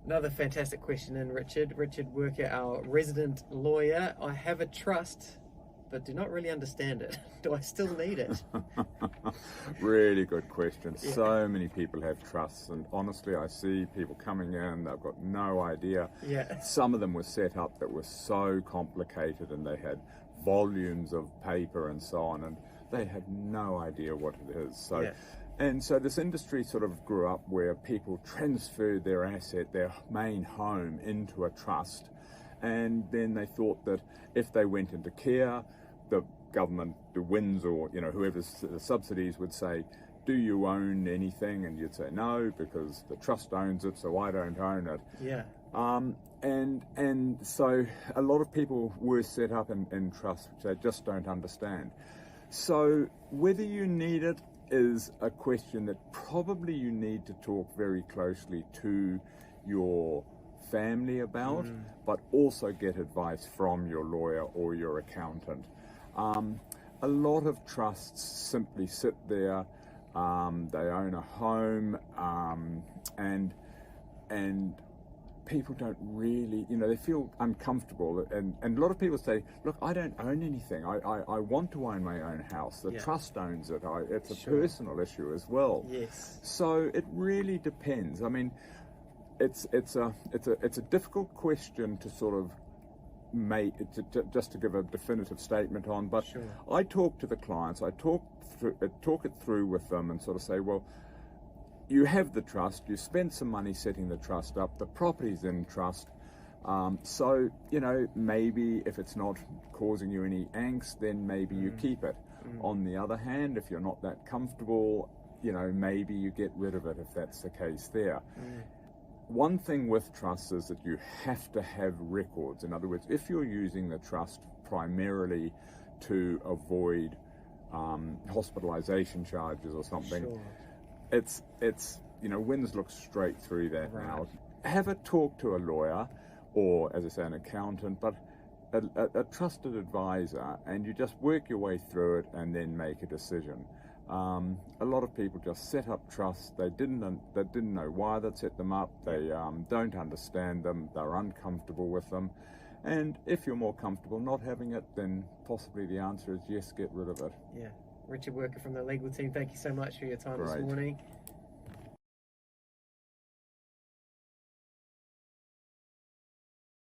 Another fantastic question in, Richard. Richard Worker, our resident lawyer. I have a trust, but do not really understand it. Do I still need it? Really good question. Yeah. So many people have trusts, and honestly, I see people coming in, they've got no idea. Yeah. Some of them were set up that were so complicated, and they had volumes of paper and so on, and they had no idea what it is. So. Yeah. And so this industry sort of grew up where people transferred their asset, their main home, into a trust. And then they thought that if they went into care, the government, the WINS or, whoever's the subsidies would say, do you own anything? And you'd say, no, because the trust owns it, so I don't own it. Yeah. And so a lot of people were set up in trusts, which they just don't understand. So whether you need it is a question that probably you need to talk very closely to your family about, but also get advice from your lawyer or your accountant. A lot of trusts simply sit there, they own a home, and people don't really, they feel uncomfortable. And a lot of people say, look, I don't own anything. I want to own my own house. The trust owns it. It's a personal issue as well. Yes. So it really depends. I mean, it's a difficult question to sort of just to give a definitive statement on. But I talk to the clients. I talk it through with them and sort of say, well, you have the trust, you spent some money setting the trust up, the property's in trust, so, maybe if it's not causing you any angst, then maybe you keep it. On the other hand, if you're not that comfortable, maybe you get rid of it if that's the case there. One thing with trusts is that you have to have records. In other words, if you're using the trust primarily to avoid hospitalization charges or something, it's WINS looks straight through that now. Have a talk to a lawyer or, as I say, an accountant, but a trusted advisor, and you just work your way through it and then make a decision. A lot of people just set up trusts. They didn't know why they'd set them up. They don't understand them. They're uncomfortable with them. And if you're more comfortable not having it, then possibly the answer is yes, get rid of it. Yeah. Richard Worker from the legal team, thank you so much for your time this morning.